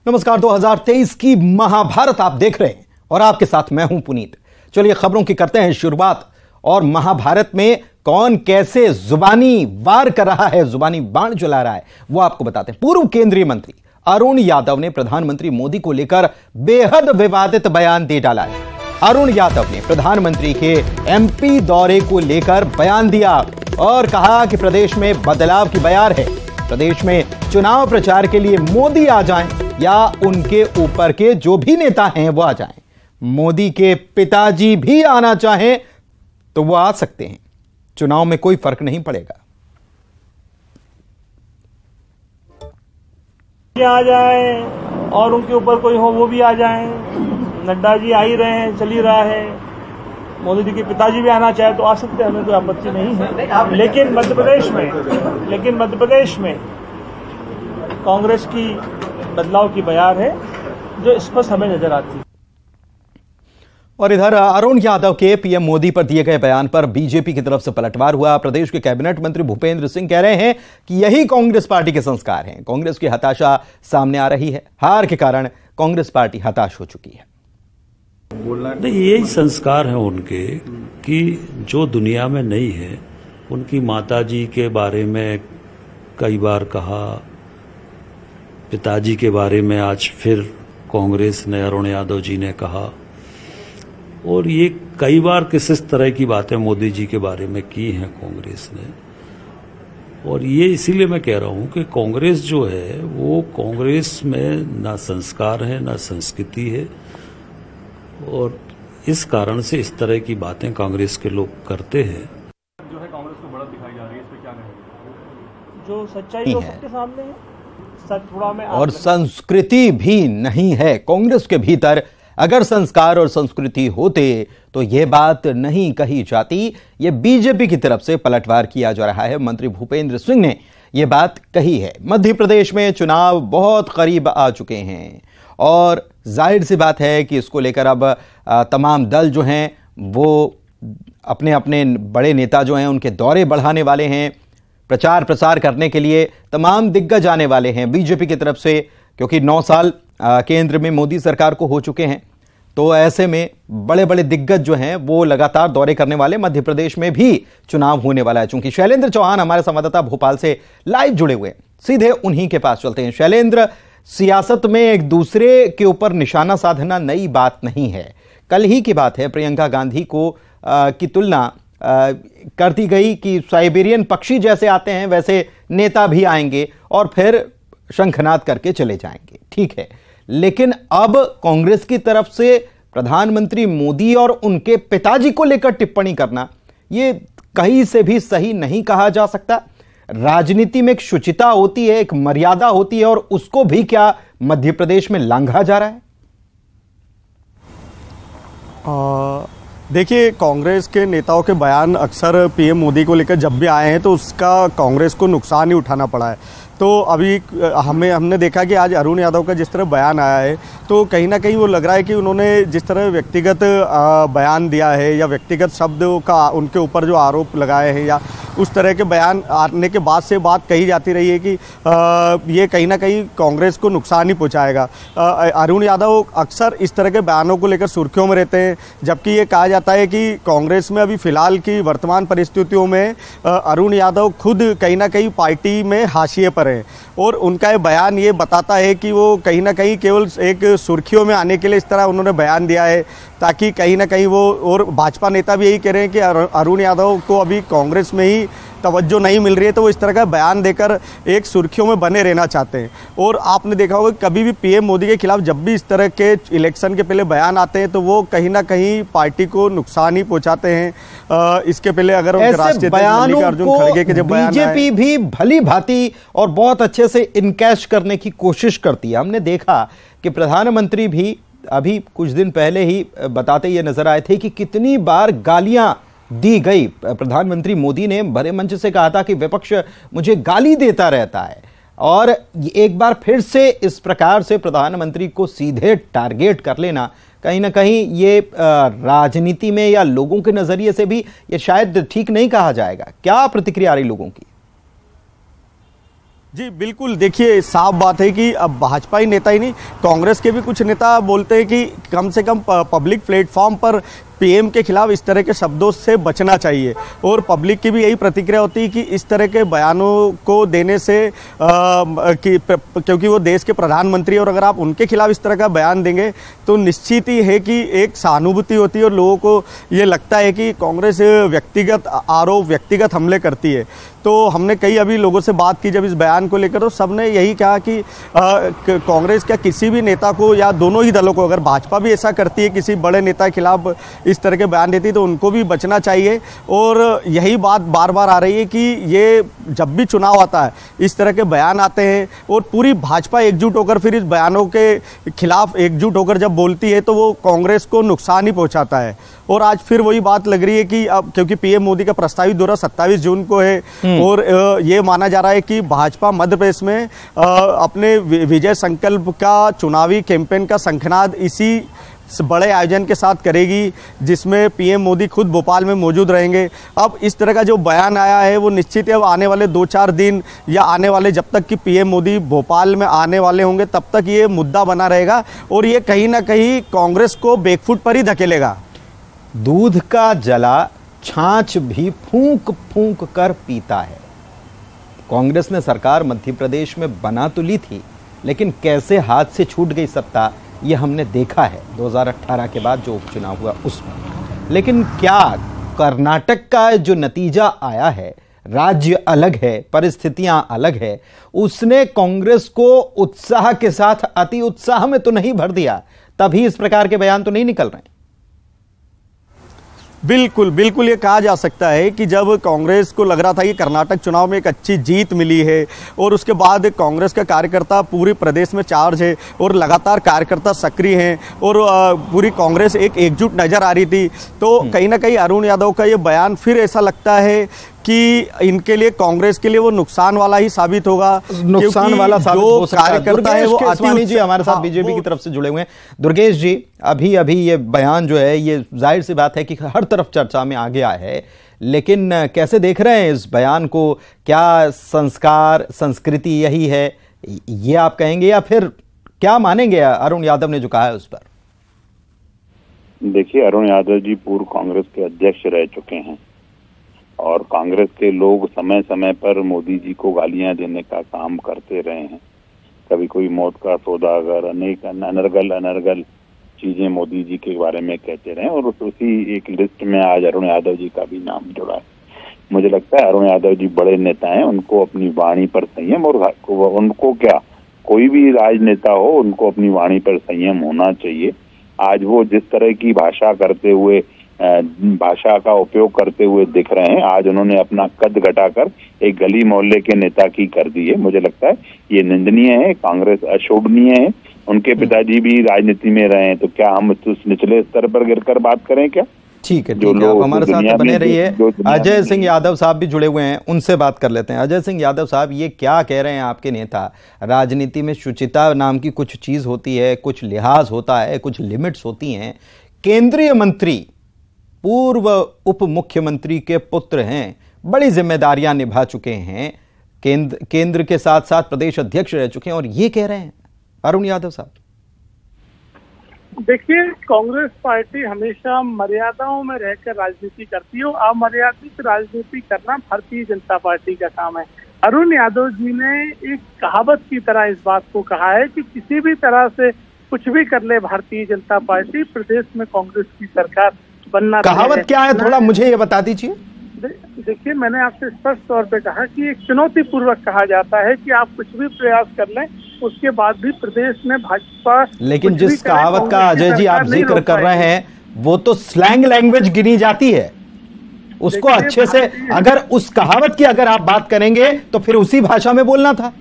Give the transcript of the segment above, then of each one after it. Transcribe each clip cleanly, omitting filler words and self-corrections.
नमस्कार। 2023 की महाभारत आप देख रहे हैं और आपके साथ मैं हूं पुनीत। चलिए खबरों की करते हैं शुरुआत। और महाभारत में कौन कैसे जुबानी वार कर रहा है, जुबानी बाण चला रहा है, वो आपको बताते हैं। पूर्व केंद्रीय मंत्री अरुण यादव ने प्रधानमंत्री मोदी को लेकर बेहद विवादित बयान दे डाला है। अरुण यादव ने प्रधानमंत्री के एमपी दौरे को लेकर बयान दिया और कहा कि प्रदेश में बदलाव की बयार है। प्रदेश में चुनाव प्रचार के लिए मोदी आ जाएं या उनके ऊपर के जो भी नेता हैं वो आ जाएं। मोदी के पिताजी भी आना चाहें तो वो आ सकते हैं, चुनाव में कोई फर्क नहीं पड़ेगा। आ जाए और उनके ऊपर कोई हो वो भी आ जाए। नड्डा जी आ ही रहे हैं, चल ही रहा है। मोदी जी के पिताजी भी आना चाहे तो आ सकते हैं, हमें कोई आपत्ति नहीं है। लेकिन मध्य प्रदेश में कांग्रेस की बदलाव की बयार है जो स्पष्ट हमें नजर आती है। और इधर अरुण यादव के पीएम मोदी पर दिए गए बयान पर बीजेपी की तरफ से पलटवार हुआ। प्रदेश के कैबिनेट मंत्री भूपेंद्र सिंह कह रहे हैं कि यही कांग्रेस पार्टी के संस्कार हैं। कांग्रेस की हताशा सामने आ रही है। हार के कारण कांग्रेस पार्टी हताश हो चुकी है। नहीं, यही संस्कार है उनके कि जो दुनिया में नहीं है। उनकी माताजी के बारे में कई बार कहा, पिताजी के बारे में आज फिर कांग्रेस ने, अरुण यादव जी ने कहा, और ये कई बार किस तरह की बातें मोदी जी के बारे में की हैं कांग्रेस ने। और ये इसीलिए मैं कह रहा हूं कि कांग्रेस जो है वो कांग्रेस में ना संस्कार है ना संस्कृति है, और इस कारण से इस तरह की बातें कांग्रेस के लोग करते हैं। जो है कांग्रेस को बढ़त दिखाई जा रही है, इस पे क्या कहेंगे? जो सच्चाई तो सबके सामने है, सच थोड़ा में और संस्कृति भी नहीं है कांग्रेस के भीतर। अगर संस्कार और संस्कृति होते तो यह बात नहीं कही जाती। यह बीजेपी की तरफ से पलटवार किया जा रहा है। मंत्री भूपेंद्र सिंह ने यह बात कही है। मध्य प्रदेश में चुनाव बहुत करीब आ चुके हैं और जाहिर सी बात है कि इसको लेकर अब तमाम दल जो हैं वो अपने अपने बड़े नेता जो हैं उनके दौरे बढ़ाने वाले हैं। प्रचार प्रसार करने के लिए तमाम दिग्गज आने वाले हैं बीजेपी की तरफ से, क्योंकि 9 साल केंद्र में मोदी सरकार को हो चुके हैं। तो ऐसे में बड़े बड़े दिग्गज जो हैं वो लगातार दौरे करने वाले। मध्य प्रदेश में भी चुनाव होने वाला है। चूंकि शैलेंद्र चौहान हमारे संवाददाता भोपाल से लाइव जुड़े हुए हैं, सीधे उन्हीं के पास चलते हैं। शैलेंद्र, सियासत में एक दूसरे के ऊपर निशाना साधना नई बात नहीं है। कल ही की बात है, प्रियंका गांधी को की तुलना कर दी गई कि साइबेरियन पक्षी जैसे आते हैं वैसे नेता भी आएंगे और फिर शंखनाद करके चले जाएंगे। ठीक है, लेकिन अब कांग्रेस की तरफ से प्रधानमंत्री मोदी और उनके पिताजी को लेकर टिप्पणी करना, यह कहीं से भी सही नहीं कहा जा सकता। राजनीति में एक शुचिता होती है, एक मर्यादा होती है, और उसको भी क्या मध्य प्रदेश में लांघा जा रहा है? देखिए, कांग्रेस के नेताओं के बयान अक्सर पीएम मोदी को लेकर जब भी आए हैं तो उसका कांग्रेस को नुकसान ही उठाना पड़ा है। तो अभी हमने देखा कि आज अरुण यादव का जिस तरह बयान आया है तो कहीं ना कहीं वो लग रहा है कि उन्होंने जिस तरह व्यक्तिगत बयान दिया है या व्यक्तिगत शब्दों का उनके ऊपर जो आरोप लगाए हैं या उस तरह के बयान आने के बाद से बात कही जाती रही है कि ये कहीं ना कहीं कांग्रेस को नुकसान ही पहुंचाएगा। अरुण यादव अक्सर इस तरह के बयानों को लेकर सुर्खियों में रहते हैं, जबकि ये कहा जाता है कि कांग्रेस में अभी फिलहाल की वर्तमान परिस्थितियों में अरुण यादव खुद कहीं ना कहीं पार्टी में हाशिए पर है। और उनका ये बयान ये बताता है कि वो कहीं ना कहीं केवल एक सुर्खियों में आने के लिए इस तरह उन्होंने बयान दिया है, ताकि कहीं ना कहीं वो, और भाजपा नेता भी यही कह रहे हैं कि अरुण यादव को अभी कांग्रेस में ही तवज्जो नहीं मिल रही है, तो वो इस तरह का बयान देकर एक सुर्खियों में बने रहना चाहते हैं। और आपने देखा होगा कभी भी पीएम मोदी के खिलाफ जब भी इस तरह के इलेक्शन के पहले बयान आते हैं तो वो कहीं ना कहीं पार्टी को नुकसान ही पहुंचाते हैं। इसके पहले अगर राष्ट्रीय अर्जुन खड़गे के जब बीजेपी भी भली भांति और बहुत अच्छे से इनकैश करने की कोशिश करती है। हमने देखा कि प्रधानमंत्री भी अभी कुछ दिन पहले ही बताते ये नजर आए थे कि कितनी बार गालियां दी गई। प्रधानमंत्री मोदी ने बड़े मंच से कहा था कि विपक्ष मुझे गाली देता रहता है, और एक बार फिर से इस प्रकार से प्रधानमंत्री को सीधे टारगेट कर लेना कहीं ना कहीं ये राजनीति में या लोगों के नजरिए से भी ये शायद ठीक नहीं कहा जाएगा। क्या प्रतिक्रिया आ रही लोगों की? जी बिल्कुल, देखिए साफ बात है कि अब भाजपा ही नेता ही नहीं, कांग्रेस के भी कुछ नेता बोलते हैं कि कम से कम पब्लिक प्लेटफॉर्म पर पीएम के खिलाफ इस तरह के शब्दों से बचना चाहिए, और पब्लिक की भी यही प्रतिक्रिया होती है कि इस तरह के बयानों को देने से क्योंकि वो देश के प्रधानमंत्री, और अगर आप उनके खिलाफ इस तरह का बयान देंगे तो निश्चित ही है कि एक सहानुभूति होती है और लोगों को ये लगता है कि कांग्रेस व्यक्तिगत आरोप, व्यक्तिगत हमले करती है। तो हमने कई अभी लोगों से बात की जब इस बयान को लेकर, तो सबने यही कहा कि कांग्रेस क्या किसी भी नेता को या दोनों ही दलों को, अगर भाजपा भी ऐसा करती है किसी बड़े नेता के खिलाफ इस तरह के बयान देती है तो उनको भी बचना चाहिए। और यही बात बार बार आ रही है कि ये जब भी चुनाव आता है इस तरह के बयान आते हैं और पूरी भाजपा एकजुट होकर फिर इस बयानों के खिलाफ एकजुट होकर जब बोलती है तो वो कांग्रेस को नुकसान ही पहुंचाता है। और आज फिर वही बात लग रही है कि अब क्योंकि पीएम मोदी का प्रस्तावित दौरा 27 जून को है और ये माना जा रहा है कि भाजपा मध्य प्रदेश में अपने विजय संकल्प का चुनावी कैंपेन का शंखनाद इसी बड़े आयोजन के साथ करेगी, जिसमें पीएम मोदी खुद भोपाल में मौजूद रहेंगे। अब इस तरह का जो बयान आया है वो निश्चित है अब आने वाले 2-4 दिन या आने वाले जब तक कि पीएम मोदी भोपाल में आने वाले होंगे तब तक ये मुद्दा बना रहेगा और ये कहीं ना कहीं कांग्रेस को बैकफुट पर ही धकेलेगा। दूध का जला छाछ भी फूंक फूंक कर पीता है। कांग्रेस ने सरकार मध्य प्रदेश में बना तो ली थी, लेकिन कैसे हाथ से छूट गई सत्ता ये हमने देखा है 2018 के बाद जो उपचुनाव हुआ उसमें। लेकिन क्या कर्नाटक का जो नतीजा आया है, राज्य अलग है, परिस्थितियां अलग है, उसने कांग्रेस को उत्साह के साथ अति उत्साह में तो नहीं भर दिया, तभी इस प्रकार के बयान तो नहीं निकल रहे हैं। बिल्कुल बिल्कुल, ये कहा जा सकता है कि जब कांग्रेस को लग रहा था कि कर्नाटक चुनाव में एक अच्छी जीत मिली है और उसके बाद कांग्रेस का कार्यकर्ता पूरे प्रदेश में चार्ज है और लगातार कार्यकर्ता सक्रिय हैं और पूरी कांग्रेस एक एकजुट नजर आ रही थी, तो कहीं ना कहीं अरुण यादव का ये बयान फिर ऐसा लगता है कि इनके लिए, कांग्रेस के लिए वो नुकसान वाला ही साबित होगा। नुकसान वाला साबित हो सकता है। कार्यकर्ता है वो केसवानी जी हमारे साथ बीजेपी की तरफ से जुड़े हुए हैं। दुर्गेश जी, अभी अभी ये बयान जो है ये जाहिर सी बात है कि हर तरफ चर्चा में आ गया है, लेकिन कैसे देख रहे हैं इस बयान को? क्या संस्कार संस्कृति यही है ये आप कहेंगे, या फिर क्या मानेंगे अरुण यादव ने जो कहा है उस पर? देखिए, अरुण यादव जी पूर्व कांग्रेस के अध्यक्ष रह चुके हैं और कांग्रेस के लोग समय समय पर मोदी जी को गालियां देने का काम करते रहे हैं। कभी कोई मौत का सौदागर, अनेक अनर्गल चीजें मोदी जी के बारे में कहते रहे और उसी एक लिस्ट में आज अरुण यादव जी का भी नाम जुड़ा है। मुझे लगता है अरुण यादव जी बड़े नेता हैं, उनको अपनी वाणी पर संयम, और उनको क्या, कोई भी राजनेता हो उनको अपनी वाणी पर संयम होना चाहिए। आज वो जिस तरह की भाषा करते हुए, भाषा का उपयोग करते हुए दिख रहे हैं, आज उन्होंने अपना कद घटाकर एक गली मोहल्ले के नेता की कर दी है। मुझे लगता है ये निंदनीय है, कांग्रेस अशोभनीय है। उनके पिताजी भी राजनीति में रहे हैं, तो क्या हम उस निचले स्तर पर गिरकर बात करें क्या? ठीक है, आप हमारे साथ बने रहिए। अजय सिंह यादव साहब भी जुड़े हुए हैं, उनसे बात कर लेते हैं। अजय सिंह यादव साहब, ये क्या कह रहे हैं आपके नेता? राजनीति में शुचिता नाम की कुछ चीज होती है, कुछ लिहाज होता है, कुछ लिमिट्स होती हैं। केंद्रीय मंत्री, पूर्व उप मुख्यमंत्री के पुत्र हैं, बड़ी जिम्मेदारियां निभा चुके हैं, केंद्र के साथ साथ प्रदेश अध्यक्ष रह चुके हैं, और ये कह रहे हैं अरुण यादव साहब। देखिए, कांग्रेस पार्टी हमेशा मर्यादाओं में रहकर राजनीति करती है और अमर्यादित राजनीति करना भारतीय जनता पार्टी का काम है। अरुण यादव जी ने एक कहावत की तरह इस बात को कहा है कि किसी भी तरह से कुछ भी कर ले भारतीय जनता पार्टी, प्रदेश में कांग्रेस की सरकार बनना। कहावत क्या है, थोड़ा मुझे ये बता दीजिए। देखिए, मैंने आपसे स्पष्ट तौर पे कहा कि एक चुनौती पूर्वक कहा जाता है कि आप कुछ भी प्रयास कर लें, उसके बाद भी प्रदेश में भाजपा, लेकिन जिस कहावत का अजय जी आप जिक्र कर रहे हैं वो तो स्लैंग लैंग्वेज गिनी जाती है, उसको अच्छे से, अगर उस कहावत की अगर आप बात करेंगे तो फिर उसी भाषा में बोलना था,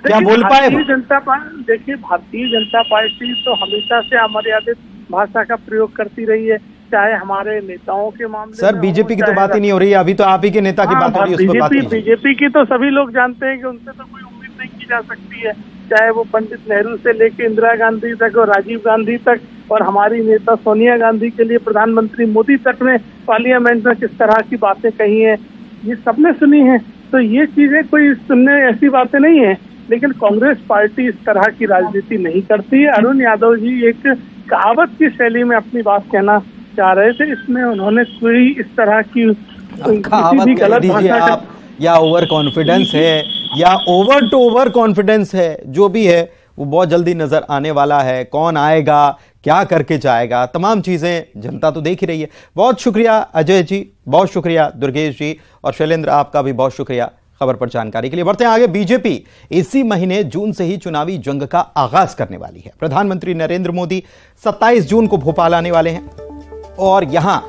क्या बोल पाए? देखिए, भारतीय जनता पार्टी तो हमेशा से अमर्यादित भाषा का प्रयोग करती रही है, चाहे हमारे नेताओं के मामले। सर, बीजेपी की तो बात ही नहीं हो रही है, अभी तो आप ही के नेता की बात हो रही है, उस पर बात कीजिए। बीजेपी की तो सभी लोग जानते हैं कि उनसे तो कोई उम्मीद नहीं की जा सकती है, चाहे वो पंडित नेहरू से लेकर इंदिरा गांधी तक और राजीव गांधी तक, और हमारी नेता सोनिया गांधी के लिए प्रधानमंत्री मोदी तक ने पार्लियामेंट में किस तरह की बातें कही हैं, ये सबने सुनी है। तो ये चीजें कोई सुनने ऐसी बातें नहीं है, लेकिन कांग्रेस पार्टी इस तरह की राजनीति नहीं करती है। अरुण यादव जी एक कहावत की शैली में अपनी बात कहना चाह रहे थे, इसमें उन्होंने कोई इस तरह की किसी भी गलत भाषा या ओवर कॉन्फिडेंस है या ओवर टू ओवर कॉन्फिडेंस है, जो भी है वो बहुत जल्दी नजर आने वाला है। कौन आएगा, क्या करके जाएगा, तमाम चीजें जनता तो देख ही रही है। बहुत शुक्रिया अजय जी, बहुत शुक्रिया दुर्गेश जी, और शैलेंद्र आपका भी बहुत शुक्रिया खबर पर जानकारी के लिए। बढ़ते हैं आगे। बीजेपी इसी महीने जून से ही चुनावी जंग का आगाज करने वाली है। प्रधानमंत्री नरेंद्र मोदी 27 जून को भोपाल आने वाले हैं और यहां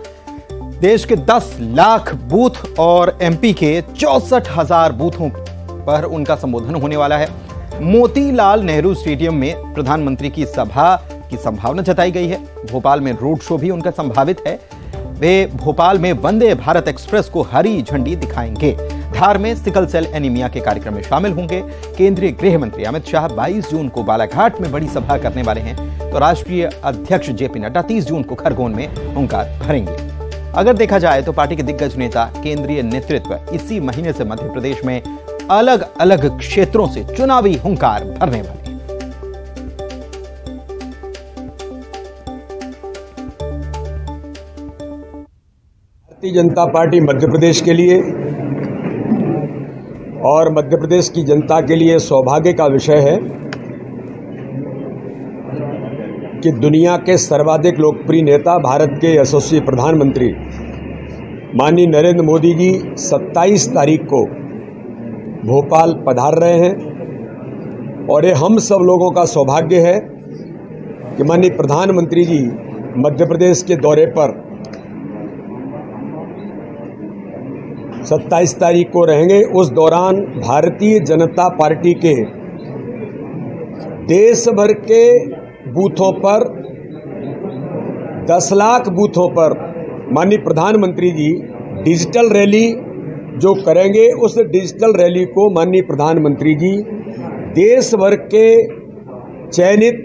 देश के 10 लाख बूथ और एमपी के 64,000 बूथों पर उनका संबोधन होने वाला है। मोतीलाल नेहरू स्टेडियम में प्रधानमंत्री की सभा की संभावना जताई गई है। भोपाल में रोड शो भी उनका संभावित है। वे भोपाल में वंदे भारत एक्सप्रेस को हरी झंडी दिखाएंगे। धार में सिकल सेल एनीमिया के कार्यक्रम में शामिल होंगे। केंद्रीय गृह मंत्री अमित शाह 22 जून को बालाघाट में बड़ी सभा करने वाले हैं, तो राष्ट्रीय अध्यक्ष जेपी नड्डा 30 जून को खरगोन में हुंकार भरेंगे। अगर देखा जाए तो पार्टी के दिग्गज नेता, केंद्रीय नेतृत्व इसी महीने से मध्य प्रदेश में अलग अलग क्षेत्रों से चुनावी हुंकार भरने वाले हैं। भारतीय जनता पार्टी मध्य प्रदेश के लिए और मध्य प्रदेश की जनता के लिए सौभाग्य का विषय है कि दुनिया के सर्वाधिक लोकप्रिय नेता, भारत के यशस्वी प्रधानमंत्री माननीय नरेंद्र मोदी जी 27 तारीख को भोपाल पधार रहे हैं और ये हम सब लोगों का सौभाग्य है कि माननीय प्रधानमंत्री जी मध्य प्रदेश के दौरे पर 27 तारीख को रहेंगे। उस दौरान भारतीय जनता पार्टी के देश भर के बूथों पर 10 लाख बूथों पर माननीय प्रधानमंत्री जी डिजिटल रैली जो करेंगे, उस डिजिटल रैली को माननीय प्रधानमंत्री जी देश भर के चयनित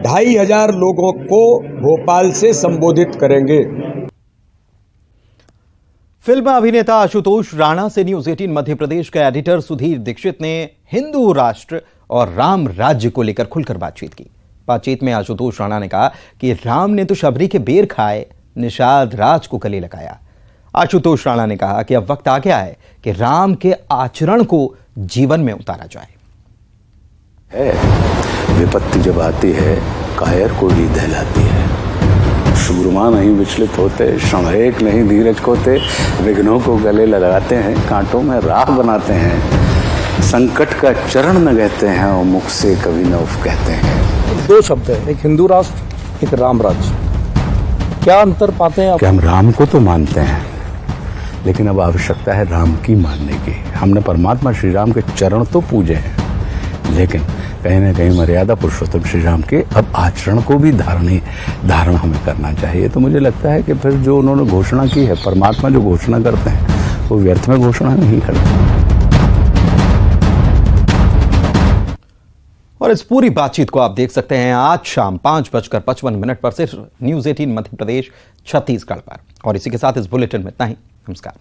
2,500 लोगों को भोपाल से संबोधित करेंगे। फिल्म अभिनेता आशुतोष राणा से न्यूज 18 मध्य प्रदेश के एडिटर सुधीर दीक्षित ने हिंदू राष्ट्र और राम राज्य को लेकर खुलकर बातचीत की। बातचीत में आशुतोष राणा ने कहा कि राम ने तो शबरी के बेर खाए, निषाद राज को गले लगाया। आशुतोष राणा ने कहा कि अब वक्त आ गया है कि राम के आचरण को जीवन में उतारा जाए। विपत्ति जब आती है कायर को भी दहलाती है। सूरमा नहीं विचलित होते, क्षण नहीं धीरज खोते, विघ्नों को गले लगाते हैं, कांटों में राह बनाते हैं, संकट का चरण न कहते हैं और मुख से कभी न उफ कहते हैं। 2 शब्द है, एक हिंदू राष्ट्र, एक राम राज्य। क्या अंतर पाते हैं आप? कि हम राम को तो मानते हैं, लेकिन अब आवश्यकता है राम की मानने की। हमने परमात्मा श्री राम के चरण तो पूजे हैं, लेकिन कहीं ना कहीं मर्यादा पुरुषोत्तम श्री राम के अब आचरण को भी धारण हमें करना चाहिए। तो मुझे लगता है कि फिर जो उन्होंने घोषणा की है, परमात्मा जो घोषणा करते हैं वो व्यर्थ में घोषणा नहीं करते। और इस पूरी बातचीत को आप देख सकते हैं आज शाम 5:55 पर सिर्फ न्यूज 18 मध्य प्रदेश छत्तीसगढ़ पर। और इसी के साथ इस बुलेटिन में इतना ही। नमस्कार।